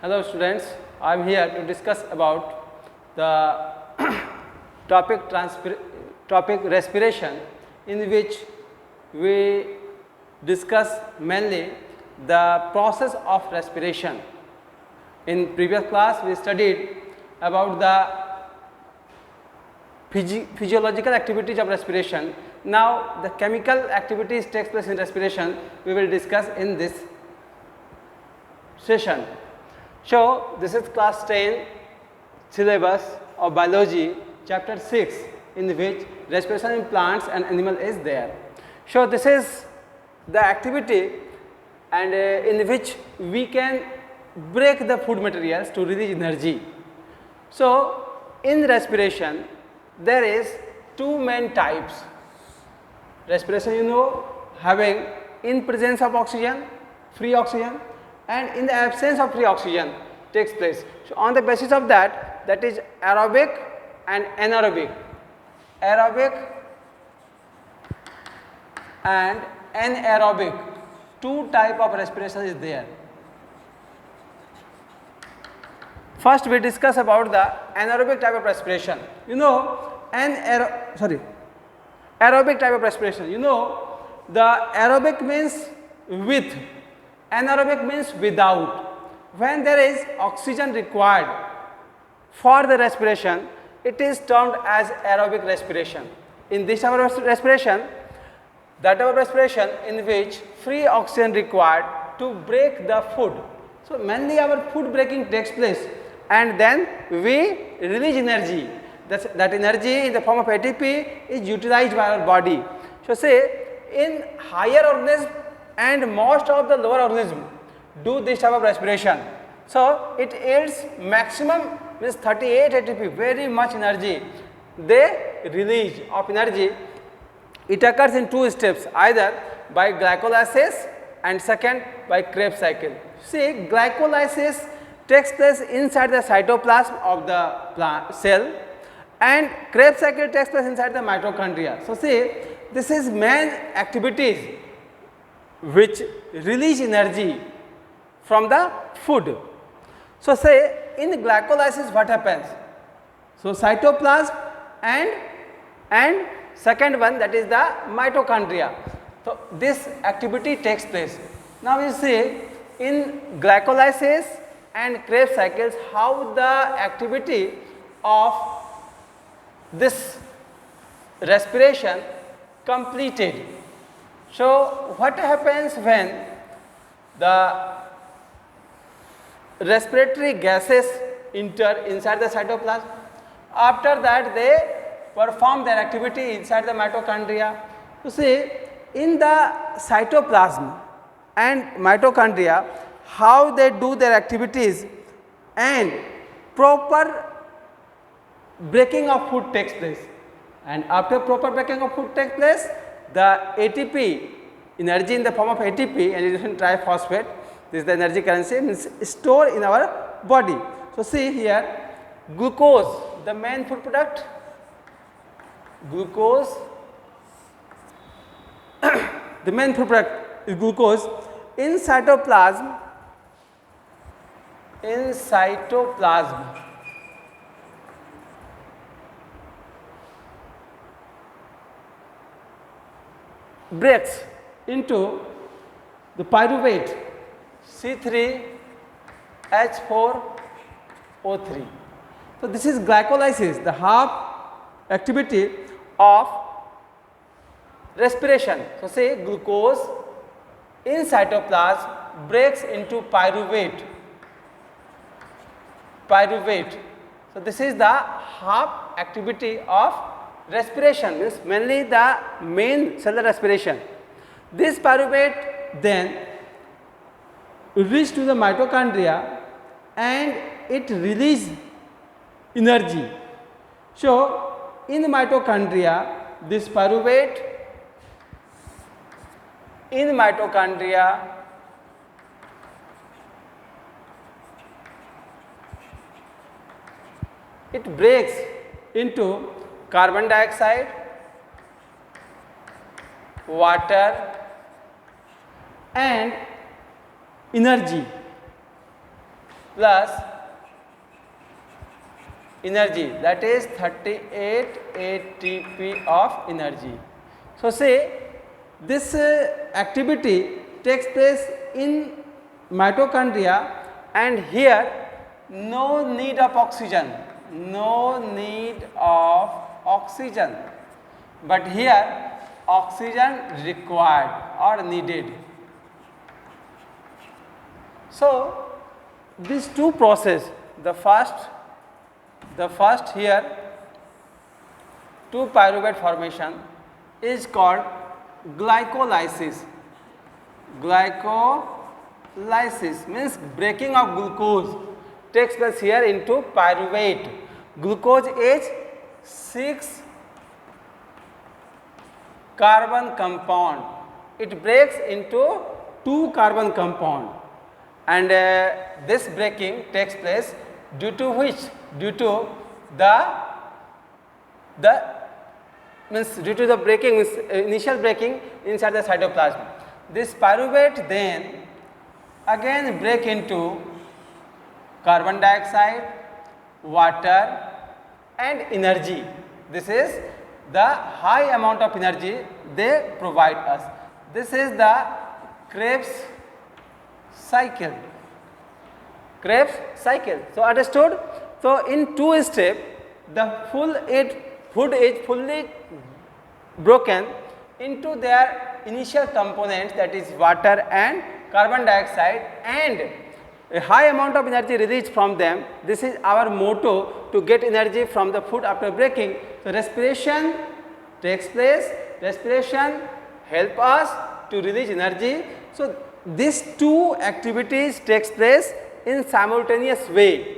Hello students, I am here to discuss about the topic respiration, in which we discuss mainly the process of respiration. In previous class we studied about the physiological activities of respiration. Now the chemical activities takes place in respiration we will discuss in this session. So this is class 10 syllabus of biology chapter 6, in which respiration in plants and animal is there. So this is the activity and in which we can break the food materials to release energy. So in respiration there is two main types. Respiration, having in presence of oxygen, free oxygen, and in the absence of free oxygen takes place. So on the basis of that, that is aerobic and anaerobic. Aerobic and anaerobic, two type of respiration is there. First we discuss about the anaerobic type of respiration. Aerobic type of respiration. The aerobic means with, anaerobic means without. When there is oxygen required for the respiration, it is termed as aerobic respiration. In this type of respiration, that type of respiration in which free oxygen required to break the food. So mainly our food breaking takes place, and then we release energy. That energy in the form of ATP is utilized by our body. So say in higher organism and most of the lower organism do this type of respiration. So it yields maximum means 38 ATP, very much energy they release of energy. It occurs in two steps, either by glycolysis and second by Krebs cycle. See, glycolysis takes place inside the cytoplasm of the plant cell, and Krebs cycle takes place inside the mitochondria. So see, this is main activities which release energy from the food. So say in glycolysis what happens? So cytoplasm and second one, that is the mitochondria. So this activity takes place. Now we see in glycolysis and Krebs cycles how the activity of this respiration completed. So what happens when the respiratory gases enter inside the cytoplasm? After that they perform their activity inside the mitochondria. You see, in the cytoplasm and mitochondria, how they do their activities and proper breaking of food takes place, and after proper breaking of food takes place, the ATP, energy in the form of ATP, adenosine triphosphate, this is the energy currency, means stored in our body. So see here, glucose, the main food product, glucose the main food product is glucose. In cytoplasm breaks into the pyruvate C3H4O3. So this is glycolysis, the half activity of respiration. So say glucose in cytoplasm breaks into pyruvate. So this is the half activity of respiration, means mainly the main cellular respiration. This pyruvate then reaches to the mitochondria and it releases energy. So in the mitochondria, this pyruvate in mitochondria it breaks into carbon dioxide, water and energy. plus energy, that is 38 ATP of energy. So, say this activity takes place in mitochondria, and here no need of oxygen, but here oxygen required or needed. So, these two process, the first here 2 pyruvate formation is called glycolysis. Glycolysis means breaking of glucose takes place here into pyruvate. Glucose is 6 carbon compound. It breaks into 2 carbon compound, and this breaking takes place due to which? Due to the breaking, means initial breaking inside the cytoplasm. This pyruvate then again break into carbon dioxide, water and energy. This is the high amount of energy they provide us. This is the Krebs cycle. Krebs cycle. So, understood? So, in 2 steps, the food is fully broken into their initial components, that is water and carbon dioxide, and a high amount of energy released from them. This is our motto, to get energy from the food after breaking. So, respiration takes place, respiration help us to release energy. So, these two activities takes place in simultaneous way.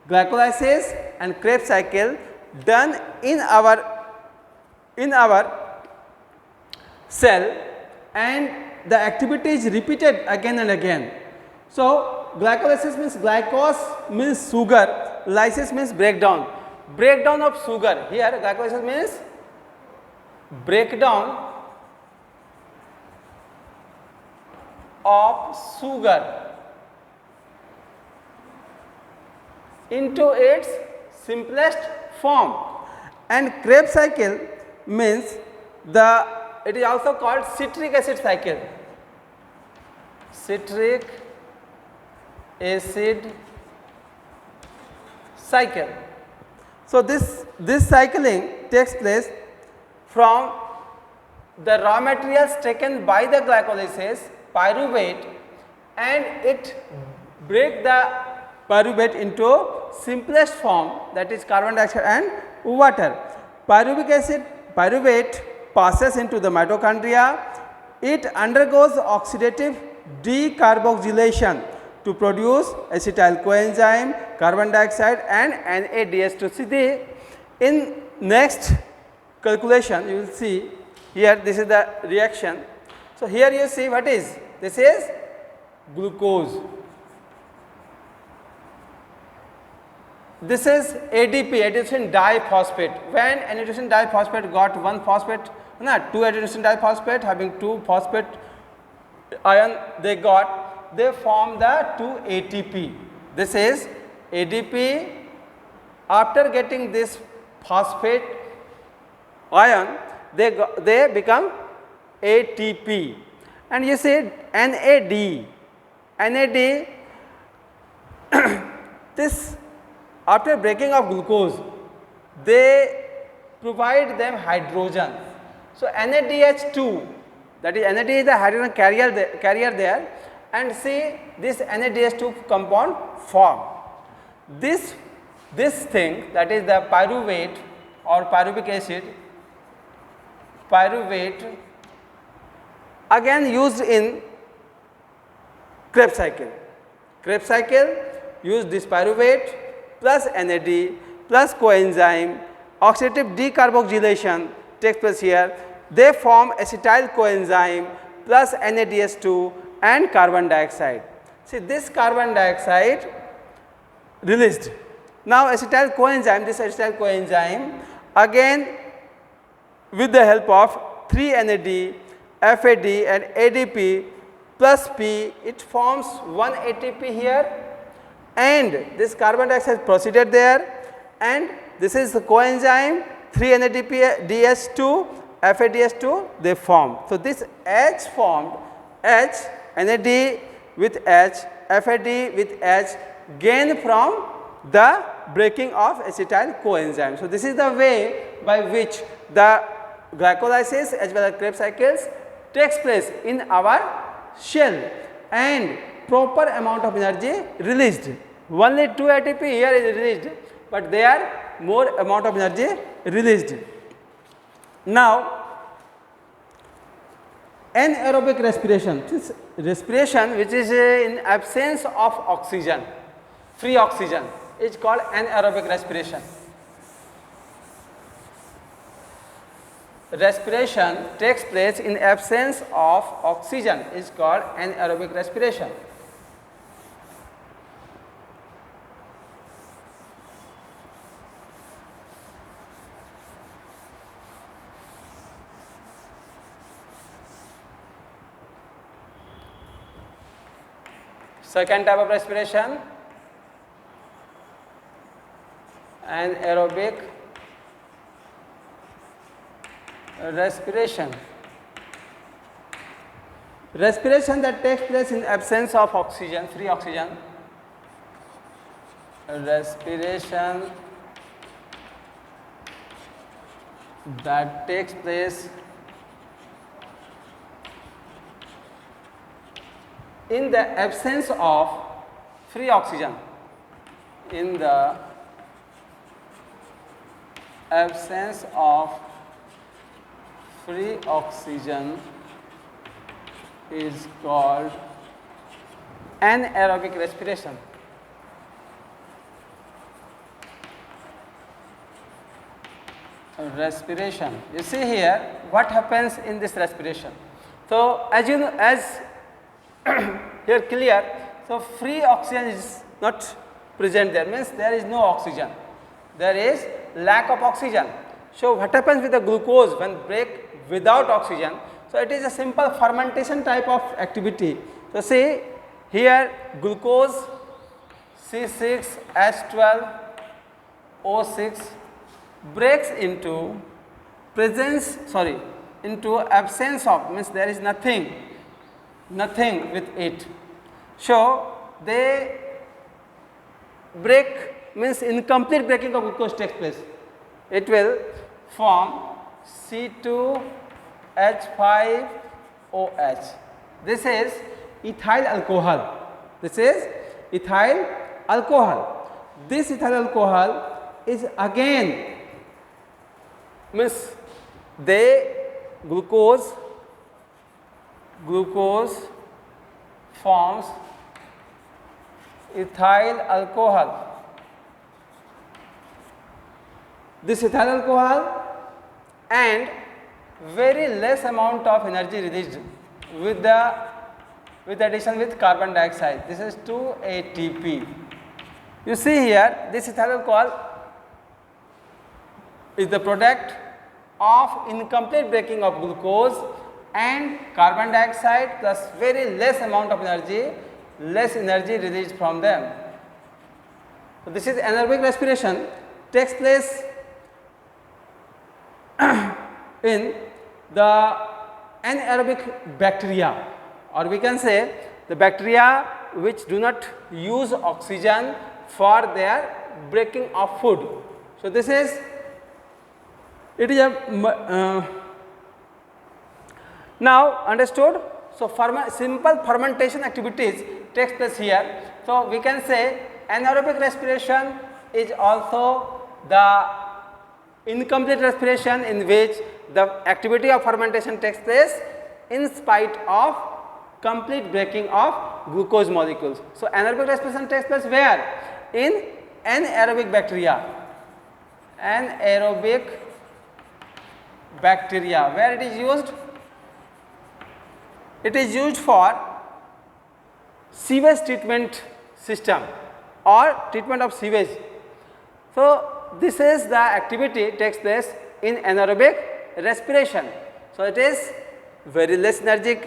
Glycolysis and Krebs cycle done in our cell, and the activity is repeated again and again. So, glycolysis means glycose means sugar, lysis means breakdown. Breakdown of sugar, here glycolysis means breakdown of sugar into its simplest form, and Krebs cycle means it is also called citric acid cycle. Citric acid cycle. So, this cycling takes place from the raw materials taken by the glycolysis, pyruvate, and it break the pyruvate into simplest form, that is carbon dioxide and water. Pyruvate passes into the mitochondria. It undergoes oxidative decarboxylation to produce acetyl coenzyme, carbon dioxide and NADH2. See, in next calculation you will see here, this is the reaction. So, here you see what is this is glucose. This is ADP, adenosine diphosphate. When adenosine diphosphate got one phosphate, two adenosine diphosphate having 2 phosphate ion they form the 2 ATP. This is ADP. After getting this phosphate ion, they become ATP. And you see NAD. This after breaking of glucose, they provide them hydrogen. So, NADH2, that is NAD is the hydrogen carrier there, and see this NADH2 compound form. This thing, that is the pyruvate or pyruvic acid, pyruvate again used in Krebs cycle. Krebs cycle use this pyruvate plus NAD plus coenzyme, oxidative decarboxylation takes place here. They form acetyl coenzyme plus NADH2 and carbon dioxide. See, this carbon dioxide released. Now, acetyl coenzyme, this acetyl coenzyme again with the help of 3 NAD, FAD and ADP plus P, it forms 1 ATP here and this carbon dioxide proceeded there, and this is the coenzyme 3-NADPS2 FADS2 they formed. So, this H formed, H NAD with H, FAD with H gained from the breaking of acetyl coenzyme. So, this is the way by which the glycolysis as well as Krebs cycles takes place in our shell, and proper amount of energy released. Only 2 ATP here is released, but there more amount of energy released. Now, anaerobic respiration, this respiration which is in absence of oxygen, free oxygen, is called anaerobic respiration. Respiration takes place in absence of oxygen is called anaerobic respiration. Second type of respiration, anaerobic respiration. Respiration that takes place in absence of oxygen, free oxygen. Respiration that takes place in the absence of free oxygen. In the absence of free oxygen is called anaerobic respiration. Respiration. You see here what happens in this respiration. So, as you know, as here clear, so free oxygen is not present there, means there is no oxygen, there is lack of oxygen. So, what happens with the glucose when break without oxygen? So, it is a simple fermentation type of activity. So, see here glucose C6H12O6 breaks into into absence of, means there is nothing with it. So, they break, means incomplete breaking of glucose takes place. It will form C2H5OH. This is ethyl alcohol. This is ethyl alcohol. This ethyl alcohol is again, means glucose forms ethyl alcohol. This ethyl alcohol and very less amount of energy released with addition with carbon dioxide. This is 2 ATP. You see here this ethyl alcohol is the product of incomplete breaking of glucose and carbon dioxide plus very less amount of energy, less energy released from them. So, this is anaerobic respiration takes place in the anaerobic bacteria, or we can say the bacteria which do not use oxygen for their breaking of food. So, this is now understood. So, simple fermentation activities takes place here. So, we can say anaerobic respiration is also the incomplete respiration in which the activity of fermentation takes place in spite of complete breaking of glucose molecules. So, anaerobic respiration takes place where? In anaerobic bacteria. Anaerobic bacteria. Where it is used? It is used for sewage treatment system or treatment of sewage. So, this is the activity takes place in anaerobic respiration. So, it is very less energy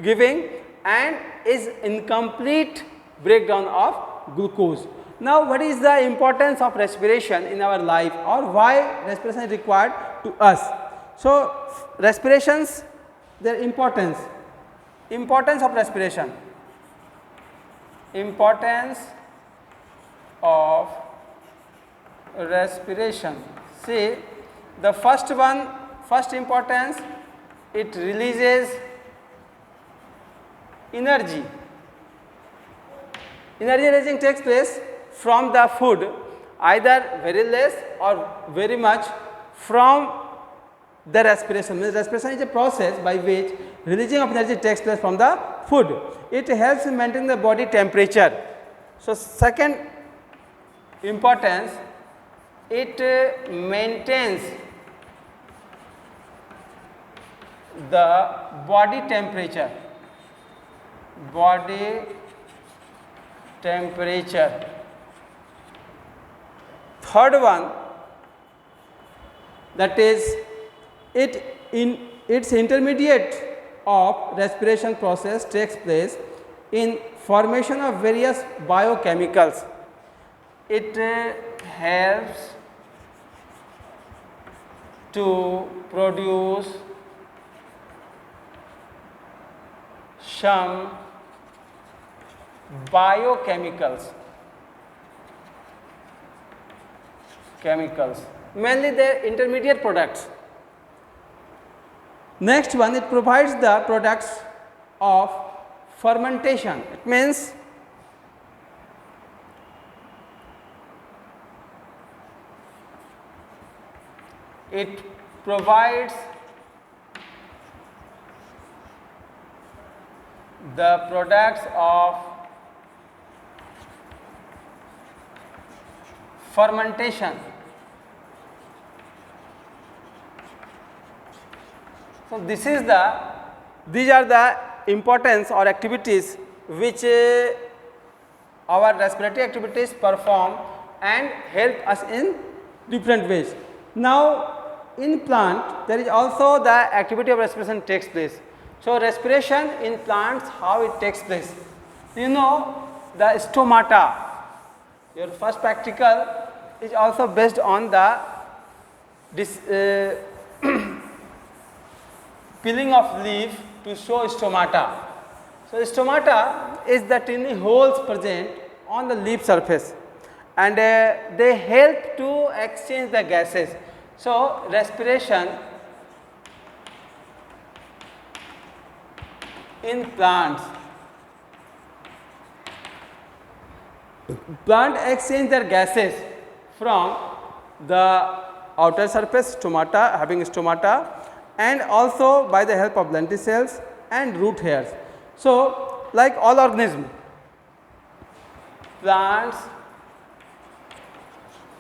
giving and is incomplete breakdown of glucose. Now, what is the importance of respiration in our life, or why respiration is required to us? So, respirations, their importance of respiration, importance of respiration. See, the first importance, it releases energy. Energy releasing takes place from the food, either very less or very much from the respiration. Respiration is a process by which releasing of energy takes place from the food. It helps in maintaining the body temperature. So, second importance, it maintains the body temperature. Third one, that is, its intermediate of respiration process takes place in formation of various biochemicals. It helps to produce some biochemicals, mainly their intermediate products. Next one, it provides the products of fermentation. It means it provides the products of fermentation. So, these are the importance or activities which our respiratory activities perform and help us in different ways. Now, in plant there is also the activity of respiration takes place. So, respiration in plants, how it takes place? You know, the stomata, your first practical is also based on the peeling of leaf to show stomata. So, stomata is the tiny holes present on the leaf surface, and they help to exchange the gases. So, respiration in plants, plant exchange their gases from the outer surface stomata, having stomata, and also by the help of lenticels and root hairs. So, like all organisms, plants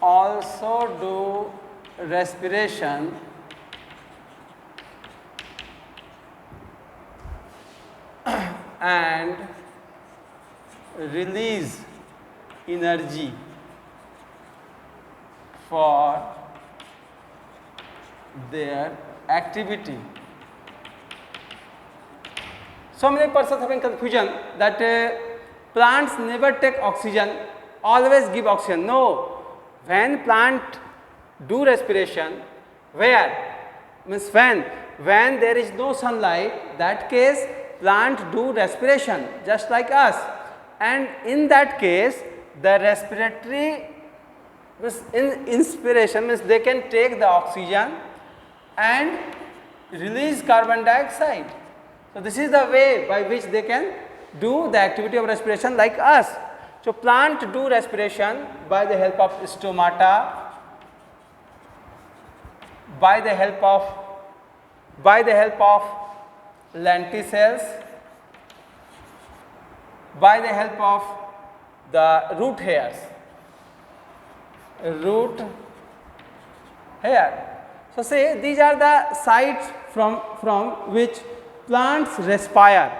also do respiration and release energy for their activity. So many persons having confusion that plants never take oxygen, always give oxygen. No, when plant do respiration, where? Means when there is no sunlight, that case plant do respiration just like us, and in that case the respiratory means inspiration means they can take the oxygen and release carbon dioxide. So, this is the way by which they can do the activity of respiration like us. So, plant do respiration by the help of stomata, by the help of lenticels, by the help of the root hairs. So, say these are the sites from which plants respire.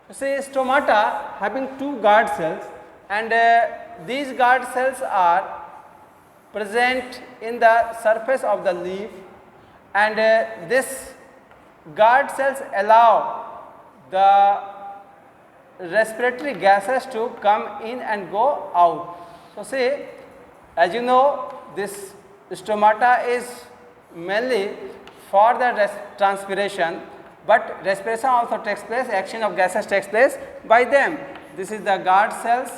So, say stomata having two guard cells, and these guard cells are present in the surface of the leaf, and this guard cells allow the respiratory gases to come in and go out. So, see, as you know, this stomata is mainly for the transpiration, but respiration also takes place, action of gases takes place by them. This is the guard cells,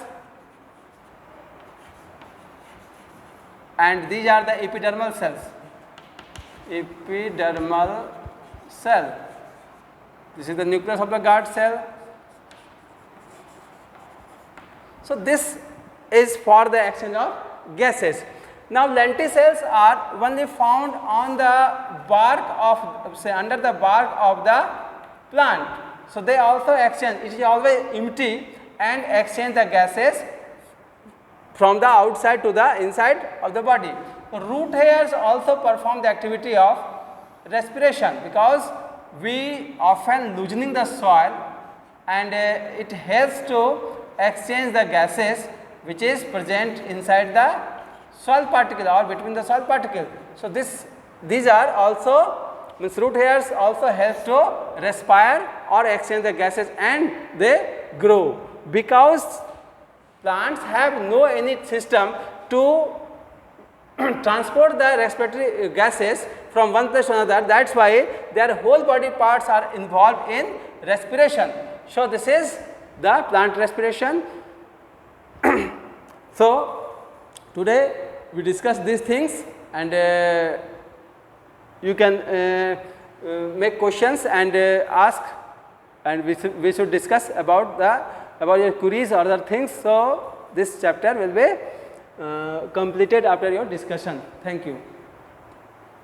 and these are the epidermal cells. Epidermal cell. This is the nucleus of the guard cell. So, this is for the action of gases. Now, lenticels are only found on the bark of, say, under the bark of the plant. So, they also exchange, it is always empty and exchange the gases from the outside to the inside of the body. Root hairs also perform the activity of respiration, because we often loosening the soil, and it helps to exchange the gases which is present inside the soil particle or between the soil particle. So, these are also, means root hairs also help to respire or exchange the gases, and they grow, because plants have no any system to transport the respiratory gases from one place to another. That is why their whole body parts are involved in respiration. So, this is the plant respiration. So, today we discuss these things, and you can make questions and ask, and we should discuss about your queries or other things. So, this chapter will be completed after your discussion. Thank you.